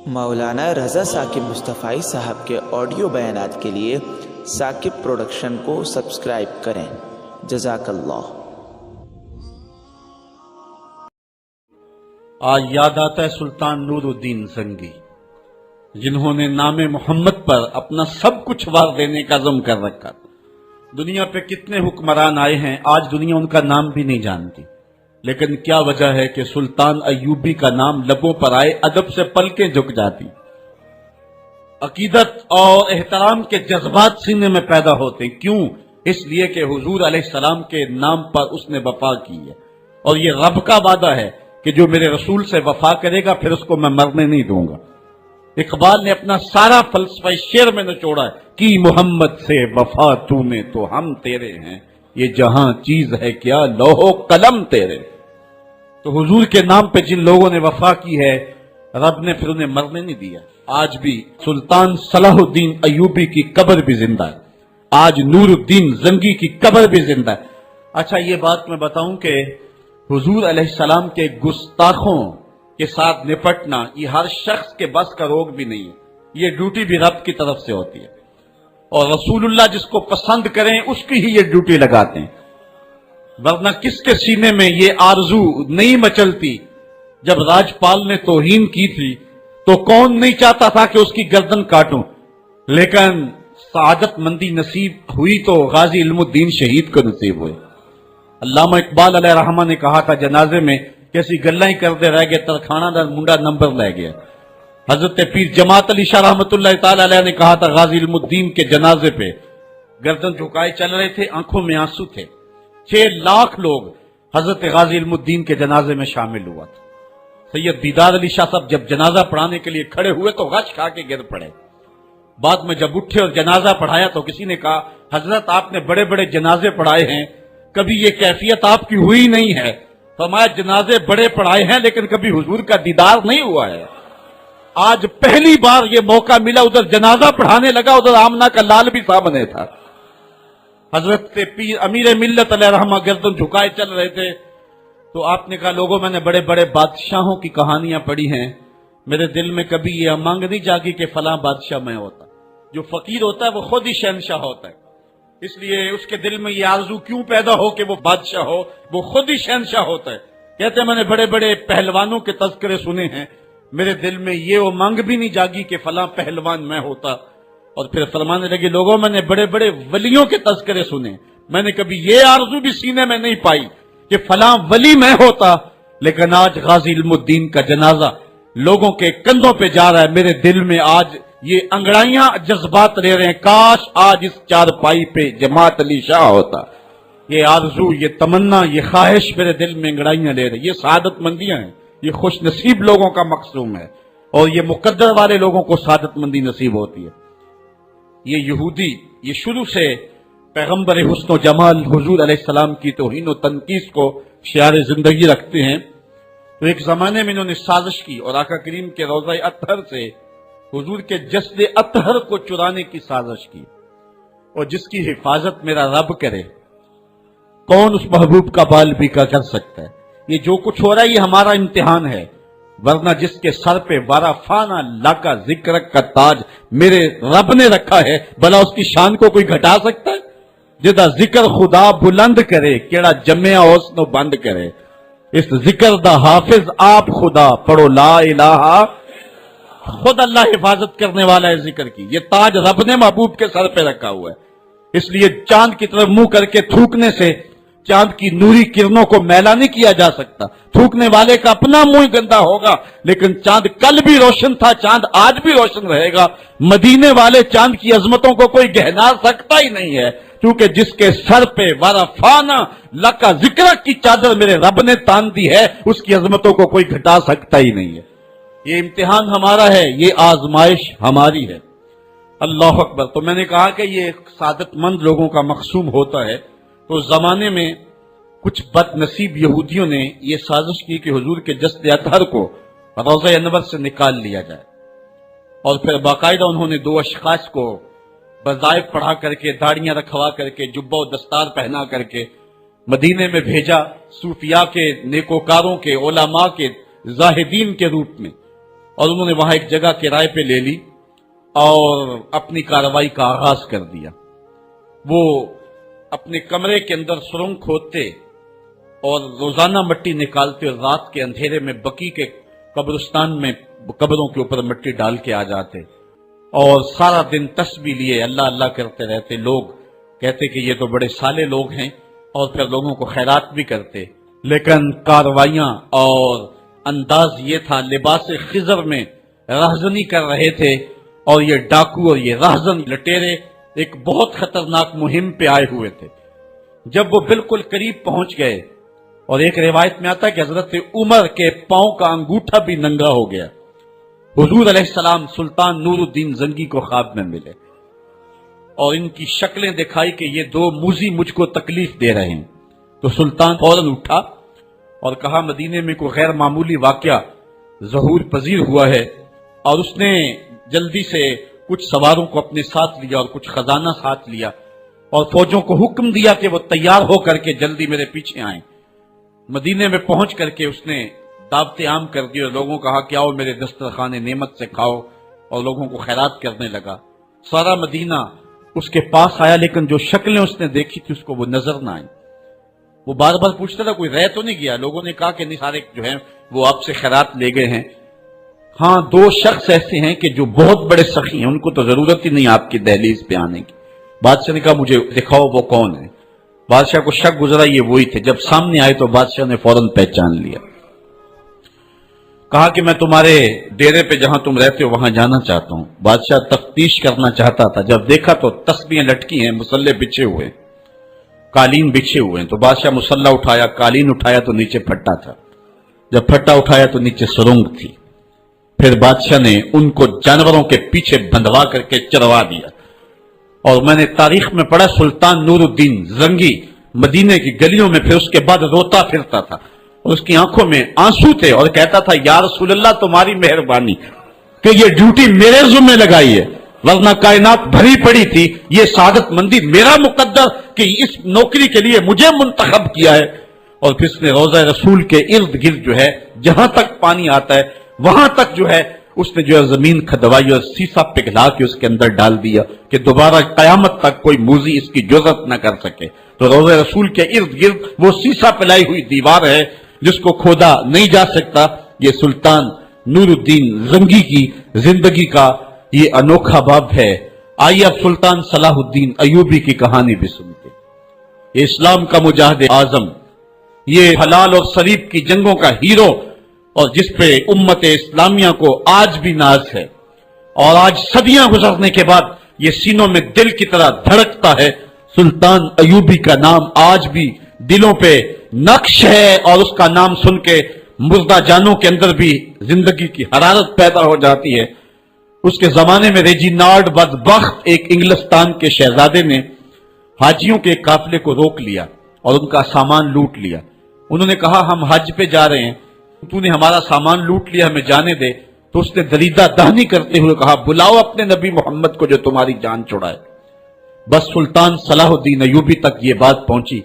مولانا رضا ثاقب مصطفی صاحب کے آڈیو بیانات کے لیے ثاقب پروڈکشن کو سبسکرائب کریں۔ جزاک اللہ۔ آج یاد آتا ہے سلطان نور الدین زنگی، جنہوں نے نام محمد پر اپنا سب کچھ وار دینے کا عزم کر رکھا۔ دنیا پہ کتنے حکمران آئے ہیں، آج دنیا ان کا نام بھی نہیں جانتی، لیکن کیا وجہ ہے کہ سلطان ایوبی کا نام لبوں پر آئے ادب سے پلکیں جھک جاتی، عقیدت اور احترام کے جذبات سینے میں پیدا ہوتے۔ کیوں؟ اس لیے کہ حضور علیہ السلام کے نام پر اس نے وفا کی ہے، اور یہ رب کا وعدہ ہے کہ جو میرے رسول سے وفا کرے گا پھر اس کو میں مرنے نہیں دوں گا۔ اقبال نے اپنا سارا فلسفہ شعر میں نچوڑا ہے کہ محمد سے وفا تو نے تو ہم تیرے ہیں، یہ جہاں چیز ہے کیا لوح قلم تیرے۔ تو حضور کے نام پہ جن لوگوں نے وفا کی ہے، رب نے پھر انہیں مرنے نہیں دیا۔ آج بھی سلطان صلاح الدین ایوبی کی قبر بھی زندہ ہے، آج نور الدین زنگی کی قبر بھی زندہ ہے۔ اچھا، یہ بات میں بتاؤں کہ حضور علیہ السلام کے گستاخوں کے ساتھ نپٹنا یہ ہر شخص کے بس کا روگ بھی نہیں ہے، یہ ڈیوٹی بھی رب کی طرف سے ہوتی ہے، اور رسول اللہ جس کو پسند کریں اس کی ہی یہ ڈیوٹی لگاتے ہیں، ورنہ کس کے سینے میں یہ آرزو نہیں مچلتی؟ جب راجپال نے توہین کی تھی تو کون نہیں چاہتا تھا کہ اس کی گردن کاٹوں، لیکن سعادت مندی نصیب ہوئی تو غازی علم الدین شہید کو نصیب ہوئے۔ علامہ اقبال علیہ رحمہ نے کہا تھا جنازے میں کیسی گلیں ہی کرتے رہ گئے، ترکھانہ دا منڈا نمبر لے گیا۔ حضرت پیر جماعت علی شاہ رحمۃ اللہ تعالی علیہ نے کہا تھا غازی علم الدین کے جنازے پہ گردن جھکائے چل رہے تھے، آنکھوں میں آنسو تھے۔ 6 لاکھ لوگ حضرت غازی علم الدین کے جنازے میں شامل ہوا تھا۔ سید دیدار علی شاہ صاحب جب جنازہ پڑھانے کے لیے کھڑے ہوئے تو غش کھا کے گر پڑے۔ بعد میں جب اٹھے اور جنازہ پڑھایا تو کسی نے کہا حضرت آپ نے بڑے بڑے جنازے پڑھائے ہیں، کبھی یہ کیفیت آپ کی ہوئی نہیں ہے۔ فرمایا جنازے بڑے پڑھائے ہیں لیکن کبھی حضور کا دیدار نہیں ہوا ہے۔ آج پہلی بار یہ موقع ملا، ادھر جنازہ پڑھانے لگا، ادھر آمنہ کا لال بھی سامنے تھا۔ حضرت پیر امیر ملت علیہ رحمہ گردن جھکائے چل رہے تھے تو آپ نے کہا لوگوں میں نے بڑے بڑے بادشاہوں کی کہانیاں پڑھی ہیں، میرے دل میں کبھی یہ امنگ نہیں جاگی کہ فلاں بادشاہ میں ہوتا۔ جو فقیر ہوتا ہے وہ خود ہی شہنشاہ ہوتا ہے، اس لیے اس کے دل میں یہ آرزو کیوں پیدا ہو کہ وہ بادشاہ ہو، وہ خود ہی شہنشاہ ہوتا ہے۔ کہتے ہیں میں نے بڑے بڑے پہلوانوں کے تذکرے سنے ہیں، میرے دل میں یہ امنگ بھی نہیں جاگی کہ فلاں پہلوان میں ہوتا۔ اور پھر فرمانے لگے لوگوں میں نے بڑے بڑے ولیوں کے تذکرے سنے، میں نے کبھی یہ آرزو بھی سینے میں نہیں پائی کہ فلاں ولی میں ہوتا۔ لیکن آج غازی علم الدین کا جنازہ لوگوں کے کندھوں پہ جا رہا ہے، میرے دل میں آج یہ انگڑائیاں جذبات لے رہے ہیں، کاش آج اس چارپائی پہ جماعت علی شاہ ہوتا۔ یہ آرزو، یہ تمنا، یہ خواہش میرے دل میں انگڑائیاں لے رہی۔ یہ سعادت مندیاں ہیں، یہ خوش نصیب لوگوں کا مقصوم ہے، اور یہ مقدر والے لوگوں کو سعادت مندی نصیب ہوتی ہے۔ یہ یہودی یہ شروع سے پیغمبر حسن و جمال حضور علیہ السلام کی توہین و تنقیص کو شعار زندگی رکھتے ہیں۔ تو ایک زمانے میں انہوں نے سازش کی اور آقا کریم کے روضہ اطہر سے حضور کے جسد اطہر کو چرانے کی سازش کی، اور جس کی حفاظت میرا رب کرے کون اس محبوب کا بال بھی کا کر سکتا ہے۔ یہ جو کچھ ہو رہا ہے یہ ہمارا امتحان ہے، ورنہ جس کے سر پہ وارا فانا لاکا ذکر کا تاج میرے رب نے رکھا ہے، بھلا اس کی شان کو کوئی گھٹا سکتا ہے؟ جدا ذکر خدا بلند کرے کیڑا جمعہ حسن و بند کرے، اس ذکر دا حافظ آپ خدا پڑھو لا الہ، خود اللہ حفاظت کرنے والا ہے ذکر کی۔ یہ تاج رب نے محبوب کے سر پہ رکھا ہوا ہے، اس لیے چاند کی طرف منہ کر کے تھوکنے سے چاند کی نوری کرنوں کو میلا نہیں کیا جا سکتا۔ تھوکنے والے کا اپنا منہ گندا ہوگا، لیکن چاند کل بھی روشن تھا، چاند آج بھی روشن رہے گا۔ مدینے والے چاند کی عظمتوں کو کوئی گہنا سکتا ہی نہیں ہے، کیونکہ جس کے سر پہ وارا فانا لکا ذکر کی چادر میرے رب نے تان دی ہے، اس کی عظمتوں کو کوئی گھٹا سکتا ہی نہیں ہے۔ یہ امتحان ہمارا ہے، یہ آزمائش ہماری ہے۔ اللہ اکبر۔ تو میں نے کہا کہ یہ سعادت مند لوگوں کا مقصوم ہوتا ہے۔ تو زمانے میں کچھ بد نصیب یہودیوں نے یہ سازش کی کہ حضور کے جسد اطہر کو روضہ انور سے نکال لیا جائے، اور پھر باقاعدہ انہوں نے 2 اشخاص کو وظائف پڑھا کر کے، داڑیاں رکھوا کر کے، جبہ و دستار پہنا کر کے مدینے میں بھیجا، صوفیاء کے، نیکوکاروں کے، علماء کے، زاہدین کے روپ میں۔ اور انہوں نے وہاں ایک جگہ کرائے پہ لے لی اور اپنی کارروائی کا آغاز کر دیا۔ وہ اپنے کمرے کے اندر سرنگ کھودتے اور روزانہ مٹی نکالتے اور رات کے اندھیرے میں بقی کے قبرستان میں قبروں کے اوپر مٹی ڈال کے آ جاتے اور سارا دن تسبیح لیے اللہ اللہ کرتے رہتے۔ لوگ کہتے کہ یہ تو بڑے صالح لوگ ہیں اور پھر لوگوں کو خیرات بھی کرتے، لیکن کاروائیاں اور انداز یہ تھا، لباس خضر میں رہزنی کر رہے تھے، اور یہ ڈاکو اور یہ رہزن لٹیرے ایک بہت خطرناک مہم پہ آئے ہوئے تھے۔ جب وہ بالکل قریب پہنچ گئے، اور ایک روایت میں آتا ہے کہ حضرت عمر کے پاؤں کا انگوٹھا بھی ننگا ہو گیا، حضور علیہ السلام سلطان نور الدین زنگی کو خواب میں ملے اور ان کی شکلیں دکھائی کہ یہ دو موذی مجھ کو تکلیف دے رہے ہیں۔ تو سلطان فوراً اٹھا اور کہا مدینے میں کوئی غیر معمولی واقعہ ظہور پذیر ہوا ہے، اور اس نے جلدی سے کچھ سواروں کو اپنے ساتھ لیا اور کچھ خزانہ ساتھ لیا، اور فوجوں کو حکم دیا کہ وہ تیار ہو کر کے جلدی میرے پیچھے آئیں۔ مدینے میں پہنچ کر کے اس نے دعوت عام کر دی اور لوگوں کو کہا کہ آؤ میرے دسترخوان نعمت سے کھاؤ، اور لوگوں کو خیرات کرنے لگا۔ سارا مدینہ اس کے پاس آیا، لیکن جو شکلیں اس نے دیکھی تھی اس کو وہ نظر نہ آئی۔ وہ بار بار پوچھتا تھا کوئی رہ تو نہیں گیا؟ لوگوں نے کہا کہ نہیں، سارے جو ہیں وہ آپ سے خیرات لے گئے ہیں۔ ہاں، دو شخص ایسے ہیں کہ جو بہت بڑے سخی ہیں، ان کو تو ضرورت ہی نہیں آپ کی دہلیز پہ آنے کی۔ بادشاہ نے کہا مجھے دکھاؤ وہ کون ہے۔ بادشاہ کو شک گزرا یہ وہی تھے۔ جب سامنے آئے تو بادشاہ نے فوراً پہچان لیا، کہا کہ میں تمہارے ڈیرے پہ جہاں تم رہتے ہو وہاں جانا چاہتا ہوں۔ بادشاہ تفتیش کرنا چاہتا تھا، جب دیکھا تو تسبیحیں لٹکی ہیں، مسلح بچھے ہوئے، قالین بچھے ہوئے ہیں۔ تو بادشاہ مسلح اٹھایا، قالین اٹھایا تو نیچے پھٹا تھا، جب پھٹا اٹھایا تو نیچے سرنگ تھی۔ پھر بادشاہ نے ان کو جانوروں کے پیچھے بندھوا کر کے چروا دیا، اور میں نے تاریخ میں پڑھا سلطان نور الدین زنگی مدینے کی گلیوں میں پھر اس کے بعد روتا پھرتا تھا، اور اس کی آنکھوں میں آنسو تھے، اور کہتا تھا یا رسول اللہ تمہاری مہربانی کہ یہ ڈیوٹی میرے ذمہ لگائی ہے، ورنہ کائنات بھری پڑی تھی، یہ سعادت مندی میرا مقدر کہ اس نوکری کے لیے مجھے منتخب کیا ہے۔ اور پھر اس نے روضہ رسول کے ارد گرد جو ہے جہاں تک پانی آتا ہے وہاں تک جو ہے اس نے جو ہے زمین کھدوائی اور سیسا پگھلا کے اس کے اندر ڈال دیا کہ دوبارہ قیامت تک کوئی موذی اس کی جرأت نہ کر سکے۔ تو روضہ رسول کے ارد گرد وہ سیسا پلائی ہوئی دیوار ہے جس کو کھودا نہیں جا سکتا۔ یہ سلطان نور الدین زنگی کی زندگی کا یہ انوکھا باب ہے۔ آئیے اب سلطان صلاح الدین ایوبی کی کہانی بھی سنتے۔ یہ اسلام کا مجاہد اعظم، یہ حلال اور صلیب کی جنگوں کا ہیرو، اور جس پہ امت اسلامیہ کو آج بھی ناز ہے، اور آج صدیاں گزرنے کے بعد یہ سینوں میں دل کی طرح دھڑکتا ہے۔ سلطان ایوبی کا نام آج بھی دلوں پہ نقش ہے، اور اس کا نام سن کے مردہ جانوں کے اندر بھی زندگی کی حرارت پیدا ہو جاتی ہے۔ اس کے زمانے میں ریجینالڈ بدبخت ایک انگلستان کے شہزادے نے حاجیوں کے قافلے کو روک لیا اور ان کا سامان لوٹ لیا۔ انہوں نے کہا ہم حج پہ جا رہے ہیں، تو نے ہمارا سامان لوٹ لیا، ہمیں جانے دے۔ تو اس نے دریدہ دہنی کرتے ہوئے کہا بلاؤ اپنے نبی محمد کو جو تمہاری جان چھڑائے۔ بس سلطان صلاح الدین ایوبی تک یہ بات پہنچی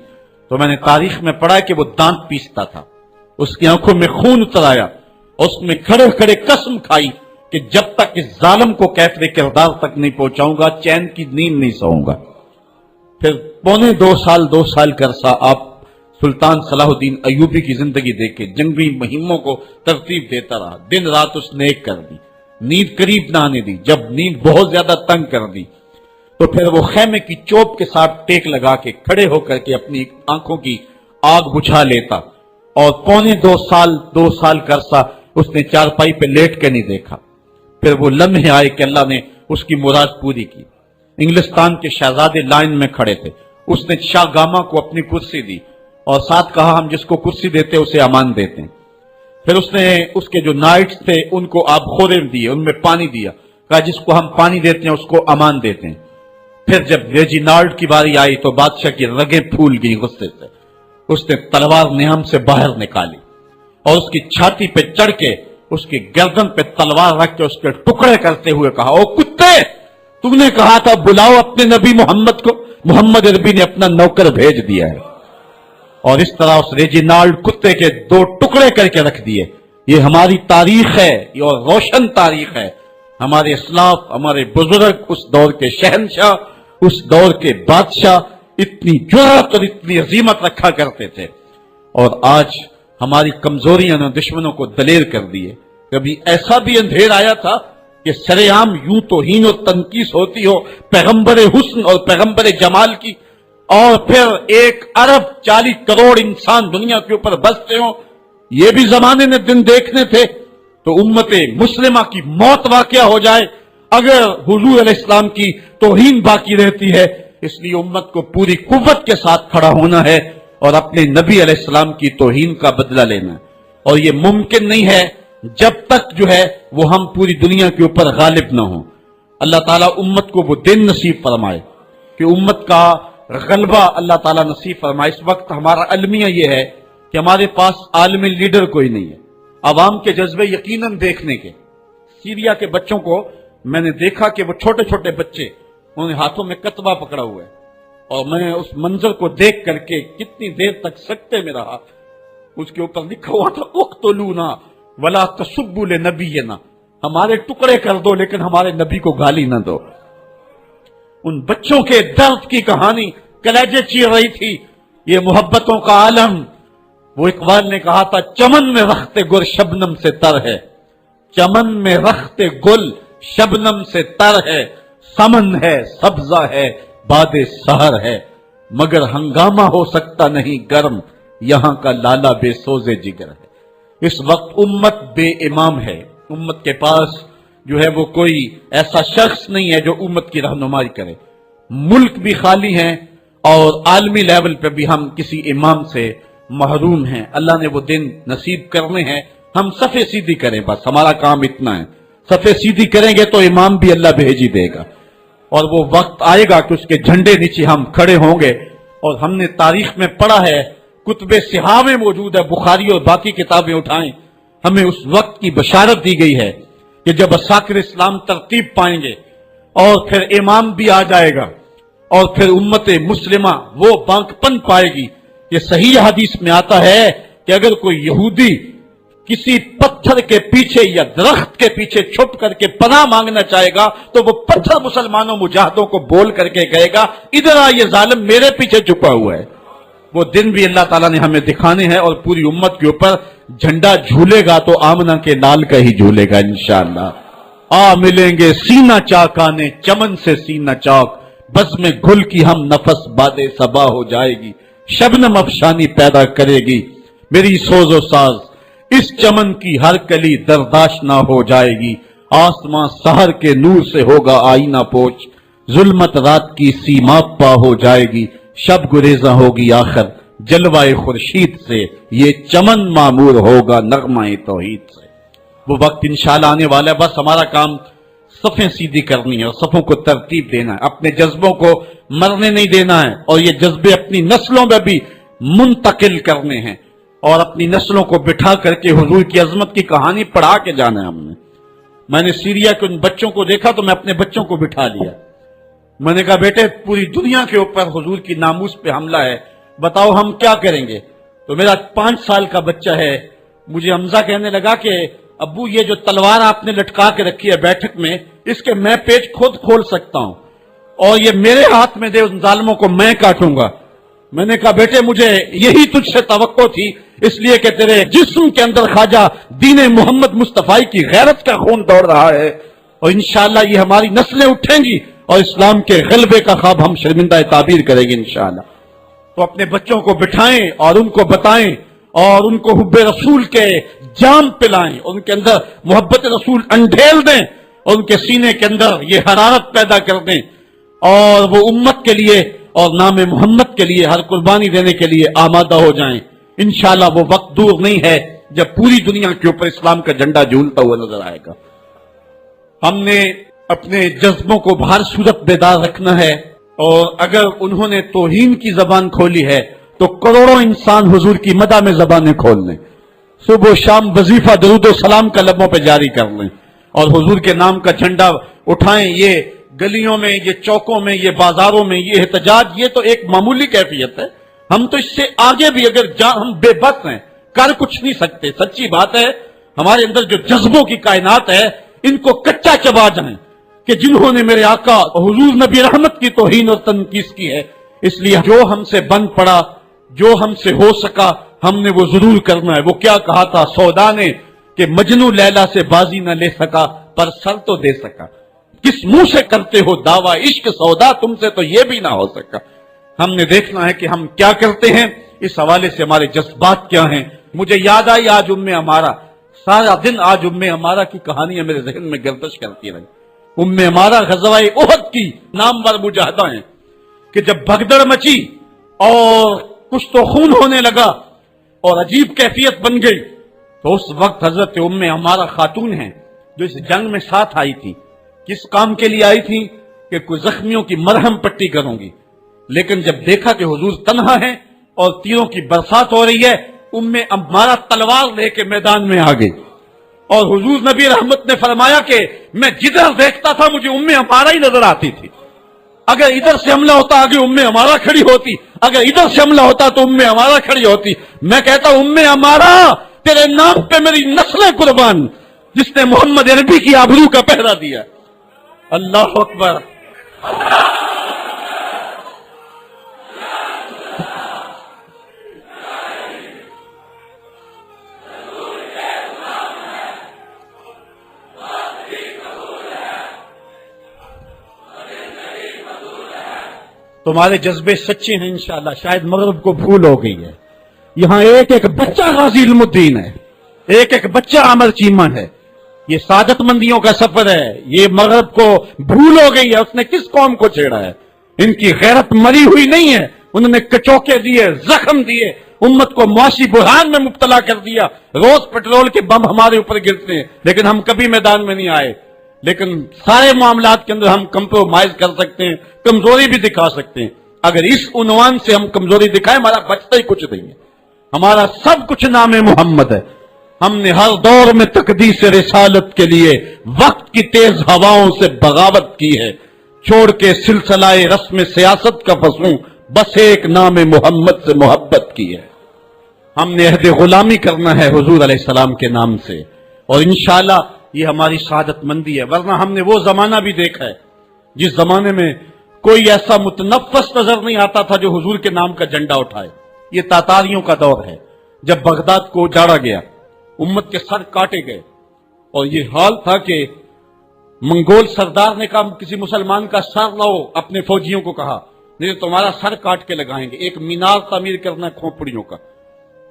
تو میں نے تاریخ میں پڑھا کہ وہ دانت پیستا تھا، اس کی آنکھوں میں خون اتر آیا، اس میں کھڑے کھڑے قسم کھائی کہ جب تک اس ظالم کو کیفر کردار تک نہیں پہنچاؤں گا چین کی نیند نہیں سوؤں گا۔ پھر پونے 2 سال کا عرصہ آپ سلطان صلاح الدین ایوبی کی زندگی دیکھ کے جنگی مہموں کو ترتیب دیتا رہا، دن رات اس نے ایک کر دی، نیند قریب نہ آنے دی۔ جب نیند بہت زیادہ تنگ کر دی تو پھر وہ خیمے کی چوب کے ساتھ ٹیک لگا کے کھڑے ہو کر کے اپنی آنکھوں کی آگ بجھا لیتا، اور پونے 2 سال کا عرصہ اس نے چارپائی پہ لیٹ کے نہیں دیکھا۔ پھر وہ لمحے آئے کہ اللہ نے اس کی مراد پوری کی۔ انگلستان کے شہزادے لائن میں کھڑے تھے، اس نے شاہ گاما کو اپنی کرسی دی اور ساتھ کہا ہم جس کو کرسی دیتے اسے امان دیتے ہیں۔ پھر اس نے اس کے جو نائٹس تھے ان کو آب خورے دیے، ان میں پانی دیا، کہا جس کو ہم پانی دیتے ہیں اس کو امان دیتے ہیں۔ پھر جب ریجینالڈ کی باری آئی تو بادشاہ کی رگیں پھول گئی غصے سے، اس نے تلوار نیام سے باہر نکالی اور اس کی چھاتی پہ چڑھ کے اس کی گردن پہ تلوار رکھ کے اس کے ٹکڑے کرتے ہوئے کہا او کتے، تم نے کہا تھا بلاؤ اپنے نبی محمد کو، محمد عربی نے اپنا نوکر بھیج دیا ہے۔ اور اس طرح اس ریجینالڈ کتے کے 2 ٹکڑے کر کے رکھ دیے۔ یہ ہماری تاریخ ہے اور روشن تاریخ ہے. ہمارے اسلاف، ہمارے بزرگ، اس دور کے شہنشاہ، اس دور کے بادشاہ اتنی جرأت اور اتنی عظیمت رکھا کرتے تھے. اور آج ہماری کمزوریاں نے دشمنوں کو دلیر کر دیے. کبھی ایسا بھی اندھیر آیا تھا کہ سرے عام یوں توہین اور تنقیص ہوتی ہو پیغمبر حسن اور پیغمبر جمال کی، اور پھر 1.40 ارب انسان دنیا کے اوپر بستے ہوں. یہ بھی زمانے نے دن دیکھنے تھے. تو امت مسلمہ کی موت واقعہ ہو جائے اگر حضور علیہ السلام کی توہین باقی رہتی ہے. اس لیے امت کو پوری قوت کے ساتھ کھڑا ہونا ہے اور اپنے نبی علیہ السلام کی توہین کا بدلہ لینا ہے. اور یہ ممکن نہیں ہے جب تک جو ہے وہ ہم پوری دنیا کے اوپر غالب نہ ہوں. اللہ تعالیٰ امت کو وہ دن نصیب فرمائے کہ امت کا غلبہ اللہ تعالیٰ نصیب فرمائے. اس وقت ہمارا المیہ یہ ہے کہ ہمارے پاس عالمی لیڈر کوئی نہیں ہے. عوام کے جذبے یقیناً دیکھنے کے. سیریا کے بچوں کو میں نے دیکھا کہ وہ چھوٹے چھوٹے بچے، انہوں نے ہاتھوں میں کتبہ پکڑا ہوا ہے، اور میں اس منظر کو دیکھ کر کے کتنی دیر تک سکتے میں رہا. اس کے اوپر لکھا ہوا تھا اقتلونا ولا تسبوا لنبینا، ہمارے ٹکڑے کر دو لیکن ہمارے نبی کو گالی نہ دو. ان بچوں کے درد کی کہانی کلیجے چیر رہی تھی. یہ محبتوں کا عالم. وہ اقبال نے کہا تھا چمن میں رخت گل شبنم سے تر ہے، چمن میں رخت گل شبنم سے تر ہے، سمن ہے سبزہ ہے باد سحر ہے، مگر ہنگامہ ہو سکتا نہیں گرم، یہاں کا لالا بے سوزے جگر ہے. اس وقت امت بے امام ہے. امت کے پاس جو ہے وہ کوئی ایسا شخص نہیں ہے جو امت کی رہنمائی کرے. ملک بھی خالی ہیں اور عالمی لیول پہ بھی ہم کسی امام سے محروم ہیں. اللہ نے وہ دن نصیب کرنے ہیں. ہم صفے سیدھی کریں، بس ہمارا کام اتنا ہے. صفے سیدھی کریں گے تو امام بھی اللہ بھیج ہی دے گا. اور وہ وقت آئے گا کہ اس کے جھنڈے نیچے ہم کھڑے ہوں گے. اور ہم نے تاریخ میں پڑھا ہے، کتب صحاح میں موجود ہے، بخاری اور باقی کتابیں اٹھائیں، ہمیں اس وقت کی بشارت دی گئی ہے کہ جب اساکر اسلام ترتیب پائیں گے اور پھر امام بھی آ جائے گا اور پھر امت مسلمہ وہ بانک پن پائے گی. یہ صحیح حدیث میں آتا ہے کہ اگر کوئی یہودی کسی پتھر کے پیچھے یا درخت کے پیچھے چھپ کر کے پناہ مانگنا چاہے گا تو وہ پتھر مسلمانوں مجاہدوں کو بول کر کے کہے گا ادھر آ، یہ ظالم میرے پیچھے چھپا ہوا ہے. وہ دن بھی اللہ تعالیٰ نے ہمیں دکھانے ہیں اور پوری امت کے اوپر جھنڈا جھولے گا تو آمنہ کے لال کا ہی جھولے گا انشاءاللہ. ملیں گے سینہ چاکانے چمن سے سینہ چاک، بس میں گل کی ہم نفس باد صبا ہو جائے گی، شبنم افشانی پیدا کرے گی میری سوز و ساز، اس چمن کی ہر کلی درداشت نہ ہو جائے گی، آسمان سحر کے نور سے ہوگا آئینہ پوچھ، ظلمت رات کی سیماب پا ہو جائے گی، شب گریزاں ہوگی آخر جلوائے خورشید سے، یہ چمن معمور ہوگا نغمہ توحید سے. وہ وقت انشاءاللہ آنے والا ہے. بس ہمارا کام صفیں سیدھی کرنی ہے اور صفوں کو ترتیب دینا ہے، اپنے جذبوں کو مرنے نہیں دینا ہے، اور یہ جذبے اپنی نسلوں میں بھی منتقل کرنے ہیں اور اپنی نسلوں کو بٹھا کر کے حضور کی عظمت کی کہانی پڑھا کے جانا ہے. میں نے سیریا کے ان بچوں کو دیکھا تو میں اپنے بچوں کو بٹھا لیا. میں نے کہا بیٹے پوری دنیا کے اوپر حضور کی ناموس پہ حملہ ہے، بتاؤ ہم کیا کریں گے. تو میرا 5 سال کا بچہ ہے، مجھے حمزہ کہنے لگا کہ ابو یہ جو تلوار آپ نے لٹکا کے رکھی ہے بیٹھک میں، اس کے میں پیچ خود کھول سکتا ہوں اور یہ میرے ہاتھ میں دے، ان ظالموں کو میں کاٹوں گا. میں نے کہا بیٹے مجھے یہی تجھ سے توقع تھی، اس لیے کہ تیرے جسم کے اندر خواجہ دین محمد مصطفی کی غیرت کا خون دوڑ رہا ہے، اور انشاءاللہ یہ ہماری نسلیں اٹھیں گی اور اسلام کے غلبے کا خواب ہم شرمندہ تعبیر کریں گے انشاءاللہ. تو اپنے بچوں کو بٹھائیں اور ان کو بتائیں اور ان کو حب رسول کے جام پلائیں، ان کے اندر محبت رسول انڈھیل دیں اور ان کے سینے کے اندر یہ حرارت پیدا کر دیں، اور وہ امت کے لیے اور نام محمد کے لیے ہر قربانی دینے کے لیے آمادہ ہو جائیں. انشاءاللہ وہ وقت دور نہیں ہے جب پوری دنیا کے اوپر اسلام کا جھنڈا جھولتا ہوا نظر آئے گا. ہم نے اپنے جذبوں کو بہر صورت بیدار رکھنا ہے، اور اگر انہوں نے توہین کی زبان کھولی ہے تو کروڑوں انسان حضور کی مدح میں زبانیں کھول لیں. صبح و شام وظیفہ درود و سلام کا لبوں پہ جاری کر لیں اور حضور کے نام کا جھنڈا اٹھائیں. یہ گلیوں میں، یہ چوکوں میں، یہ بازاروں میں یہ احتجاج، یہ تو ایک معمولی کیفیت ہے. ہم تو اس سے آگے بھی اگر ہم بے بس ہیں، کر کچھ نہیں سکتے. سچی بات ہے، ہمارے اندر جو جذبوں کی کائنات ہے ان کو کچا چبا جائیں کہ جنہوں نے میرے آقا حضور نبی رحمت کی توہین اور تنقید کی ہے، اس لیے جو ہم سے بن پڑا، جو ہم سے ہو سکا، ہم نے وہ ضرور کرنا ہے۔ وہ کیا کہا تھا سودا نے کہ مجنو لیلا سے بازی نہ لے سکا پر سر تو دے سکا، کس منہ سے کرتے ہو دعویٰ عشق سودا، تم سے تو یہ بھی نہ ہو سکا۔ ہم نے دیکھنا ہے کہ ہم کیا کرتے ہیں، اس حوالے سے ہمارے جذبات کیا ہیں۔ مجھے یاد آئی آج عمارہ، سارا دن آج عمارہ کی کہانیاں میرے ذہن میں گردش کرتی رہی۔ عمارہ غزوہ احد کی نامور مجاہدہ ہیں کہ جب بھگدڑ مچی اور کچھ تو خون ہونے لگا اور عجیب کیفیت بن گئی، تو اس وقت حضرت عمارہ خاتون ہیں جو اس جنگ میں ساتھ آئی تھی، کس کام کے لیے آئی تھی کہ کوئی زخمیوں کی مرہم پٹی کروں گی، لیکن جب دیکھا کہ حضور تنہا ہے اور تیروں کی برسات ہو رہی ہے، عمارہ تلوار لے کے میدان میں آ گئی، اور حضور نبی رحمت نے فرمایا کہ میں جدھر دیکھتا تھا مجھے عمارہ ہی نظر آتی تھی۔ اگر ادھر سے حملہ ہوتا آگے عمارہ کھڑی ہوتی، اگر ادھر سے حملہ ہوتا تو عمارہ کھڑی ہوتی۔ میں کہتا عمارہ تیرے نام پہ میری نسلیں قربان، جس نے محمد عربی کی آبرو کا پہرا دیا۔ اللہ اکبر۔ تمہارے جذبے سچے ہیں انشاءاللہ، شاید مغرب کو بھول ہو گئی ہے۔ یہاں ایک ایک بچہ غازی علم الدین ہے، ایک ایک بچہ عامر چیمہ ہے۔ یہ سعادت مندیوں کا سفر ہے، یہ مغرب کو بھول ہو گئی ہے۔ اس نے کس قوم کو چھیڑا ہے؟ ان کی غیرت مری ہوئی نہیں ہے، انہوں نے کچوکے دیے، زخم دیے، امت کو معاشی بحران میں مبتلا کر دیا۔ روز پیٹرول کے بم ہمارے اوپر گرتے ہیں، لیکن ہم کبھی میدان میں نہیں آئے۔ لیکن سارے معاملات کے اندر ہم کمپرومائز کر سکتے ہیں، کمزوری بھی دکھا سکتے ہیں۔ اگر اس عنوان سے ہم کمزوری دکھائیں، ہمارا بچتا ہی کچھ نہیں ہے، ہمارا سب کچھ نام محمد ہے۔ ہم نے ہر دور میں تقدیس رسالت کے لیے وقت کی تیز ہواؤں سے بغاوت کی ہے، چھوڑ کے سلسلہ رسم سیاست کا فسوں، بس ایک نام محمد سے محبت کی ہے۔ ہم نے عہد غلامی کرنا ہے حضور علیہ السلام کے نام سے، اور انشاءاللہ یہ ہماری سعادت مندی ہے۔ ورنہ ہم نے وہ زمانہ بھی دیکھا ہے جس زمانے میں کوئی ایسا متنفس نظر نہیں آتا تھا جو حضور کے نام کا جھنڈا اٹھائے۔ یہ تاتاریوں کا دور ہے، جب بغداد کو اجاڑا گیا، امت کے سر کاٹے گئے، اور یہ حال تھا کہ منگول سردار نے کہا کسی مسلمان کا سر لاؤ، اپنے فوجیوں کو کہا نہیں تو تمہارا سر کاٹ کے لگائیں گے۔ ایک مینار تعمیر کرنا ہے کھوپڑیوں کا،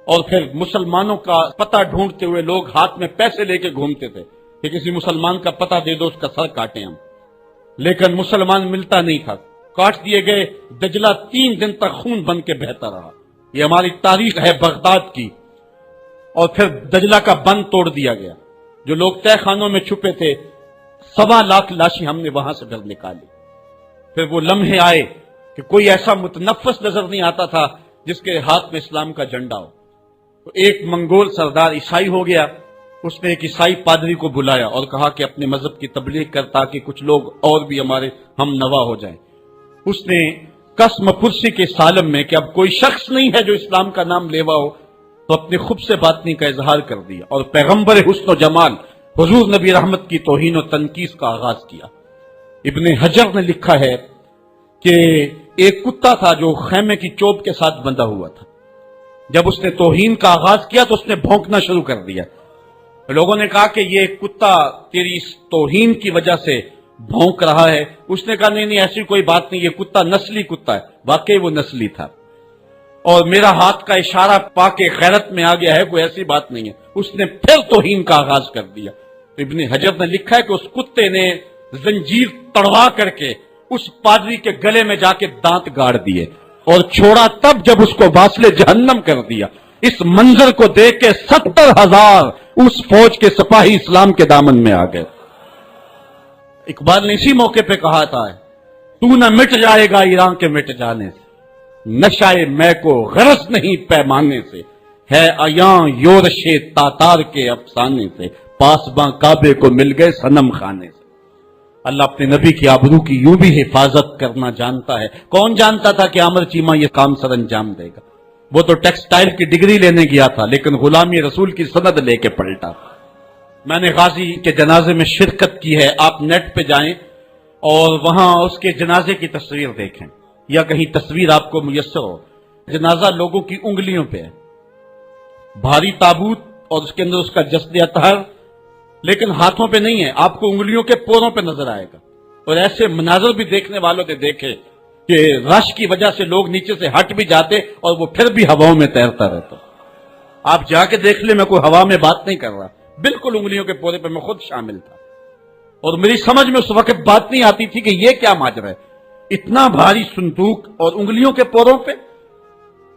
اور پھر مسلمانوں کا پتہ ڈھونڈتے ہوئے لوگ ہاتھ میں پیسے لے کے گھومتے تھے کہ کسی مسلمان کا پتہ دے دو، اس کا سر کاٹیں ہم، لیکن مسلمان ملتا نہیں تھا، کاٹ دیے گئے۔ دجلہ 3 دن تک خون بن کے بہتا رہا۔ یہ ہماری تاریخ ہے بغداد کی۔ اور پھر دجلہ کا بند توڑ دیا گیا، جو لوگ تہ خانوں میں چھپے تھے 1.25 لاکھ لاشیں ہم نے وہاں سے پھر نکالی۔ پھر وہ لمحے آئے کہ کوئی ایسا متنفس نظر نہیں آتا تھا جس کے ہاتھ میں اسلام کا جھنڈا ہو۔ تو ایک منگول سردار عیسائی ہو گیا، اس نے ایک عیسائی پادری کو بلایا اور کہا کہ اپنے مذہب کی تبلیغ کر تاکہ کچھ لوگ اور بھی ہمارے ہم نوا ہو جائیں۔ اس نے قسم پرسی کے سالم میں کہ اب کوئی شخص نہیں ہے جو اسلام کا نام لیوا ہو، تو اپنے خود سے باطنی کا اظہار کر دیا اور پیغمبر حسن و جمال حضور نبی رحمت کی توہین و تنقید کا آغاز کیا۔ ابن حجر نے لکھا ہے کہ ایک کتا تھا جو خیمے کی چوب کے ساتھ بندھا ہوا تھا، جب اس نے توہین کا آغاز کیا تو اس نے بھونکنا شروع کر دیا۔ لوگوں نے کہا کہ یہ کتا تیری اس توہین کی وجہ سے بھونک رہا ہے۔ اس نے کہا نہیں ایسی کوئی بات نہیں، یہ کتا نسلی کتا ہے۔ واقعی وہ نسلی تھا، اور میرا ہاتھ کا اشارہ پا کے غیرت میں آ گیا ہے، کوئی ایسی بات نہیں ہے۔ اس نے پھر توہین کا آغاز کر دیا۔ ابن حجر نے لکھا ہے کہ اس کتے نے زنجیر تڑوا کر کے اس پادری کے گلے میں جا کے دانت گاڑ دیے اور چھوڑا تب جب اس کو واصل جہنم کر دیا۔ اس منظر کو دیکھ کے 70,000 اس فوج کے سپاہی اسلام کے دامن میں آ گئے۔ اقبال نے اسی موقع پہ کہا تھا تو نہ مٹ جائے گا ایران کے مٹ جانے سے، نشائے میں کو غرض نہیں پیمانے سے، ہے ایاں یورش تاتار کے افسانے سے، پاسباں کعبے کو مل گئے صنم خانے سے۔ اللہ اپنے نبی کی آبرو کی یوں بھی حفاظت کرنا جانتا ہے۔ کون جانتا تھا کہ عامر چیمہ یہ کام سر انجام دے گا؟ وہ تو ٹیکسٹائل کی ڈگری لینے گیا تھا، لیکن غلامی رسول کی سند لے کے پلٹا۔ میں نے غازی کے جنازے میں شرکت کی ہے، آپ نیٹ پہ جائیں اور وہاں اس کے جنازے کی تصویر دیکھیں، یا کہیں تصویر آپ کو میسر ہو۔ جنازہ لوگوں کی انگلیوں پہ ہے، بھاری تابوت اور اس کے اندر اس کا جسد اطہر، لیکن ہاتھوں پہ نہیں ہے، آپ کو انگلیوں کے پوروں پہ نظر آئے گا۔ اور ایسے مناظر بھی دیکھنے والوں نے دیکھے کہ رش کی وجہ سے لوگ نیچے سے ہٹ بھی جاتے اور وہ پھر بھی ہواؤں میں تیرتا رہتا۔ آپ جا کے دیکھ لیں، میں کوئی ہوا میں بات نہیں کر رہا، بالکل انگلیوں کے پورے پہ میں خود شامل تھا، اور میری سمجھ میں اس وقت بات نہیں آتی تھی کہ یہ کیا ماجرا ہے، اتنا بھاری صندوق اور انگلیوں کے پوروں پہ۔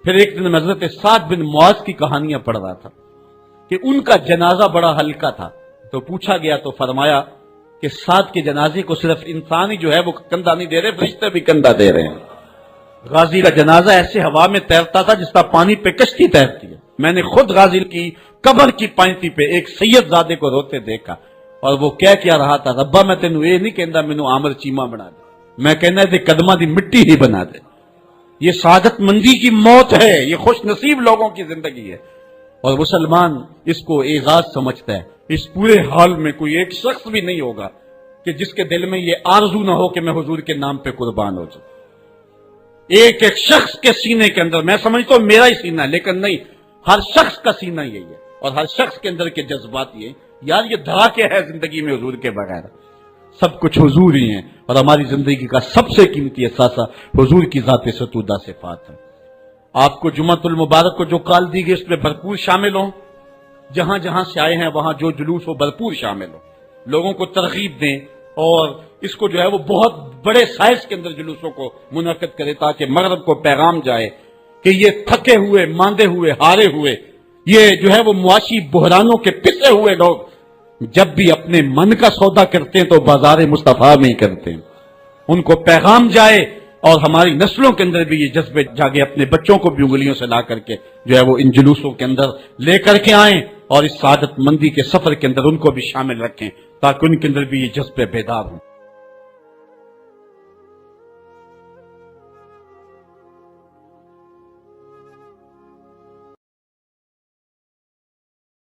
پھر ایک دن میں حضرت سعد بن معاذ کی کہانیاں پڑھ رہا تھا کہ ان کا جنازہ بڑا ہلکا تھا، تو پوچھا گیا تو فرمایا کہ سعد کے جنازے کو صرف انسان ہی جو ہے وہ کندھا نہیں دے رہے، فرشتے بھی کندھا دے رہے ہیں۔ غازی کا جنازہ ایسے ہوا میں تیرتا تھا جس طرح پانی پہ کشتی تیرتی ہے۔ میں نے خود غازی کی قبر کی پائنتی پہ ایک سید زادے کو روتے دیکھا، اور وہ کیا رہا تھا، ربا میں تینوں یہ نہیں کہندا مینوں آمر چیما بنا دے، میں کہنا ہے قدماں دی مٹی ہی بنا دے۔ یہ سعادت مندی کی موت ہے، یہ خوش نصیب لوگوں کی زندگی ہے، اور مسلمان اس کو اعزاز سمجھتا ہے۔ اس پورے حال میں کوئی ایک شخص بھی نہیں ہوگا کہ جس کے دل میں یہ آرزو نہ ہو کہ میں حضور کے نام پہ قربان ہو جاؤں۔ ایک ایک شخص کے سینے کے اندر، میں سمجھتا ہوں میرا ہی سینہ ہے، لیکن نہیں، ہر شخص کا سینہ یہی ہے، اور ہر شخص کے اندر کے جذبات یہ، یار یہ دھڑاکے ہے زندگی میں حضور کے بغیر، سب کچھ حضور ہی ہیں، اور ہماری زندگی کا سب سے قیمتی اثاثہ حضور کی ذات ستودہ صفات ہے۔ آپ کو جمعۃ المبارک کو جو کال دی گئی اس میں بھرپور شامل ہوں، جہاں جہاں سے آئے ہیں وہاں جو جلوس ہو بھرپور شامل ہو، لوگوں کو ترغیب دیں، اور اس کو جو ہے وہ بہت بڑے سائز کے اندر جلوسوں کو منعقد کرے تاکہ مغرب کو پیغام جائے کہ یہ تھکے ہوئے، ماندے ہوئے، ہارے ہوئے، یہ جو ہے وہ معاشی بحرانوں کے پسے ہوئے لوگ جب بھی اپنے من کا سودا کرتے ہیں تو بازار مصطفیٰ میں ہی کرتے ہیں، ان کو پیغام جائے، اور ہماری نسلوں کے اندر بھی یہ جذبے جاگے، اپنے بچوں کو بھی انگلیوں سے لا کر کے جو ہے وہ ان جلوسوں کے اندر لے کر کے آئیں، اور اس سعادت مندی کے سفر کے اندر ان کو بھی شامل رکھیں تاکہ ان کے اندر بھی یہ جذبے بیدار ہوں۔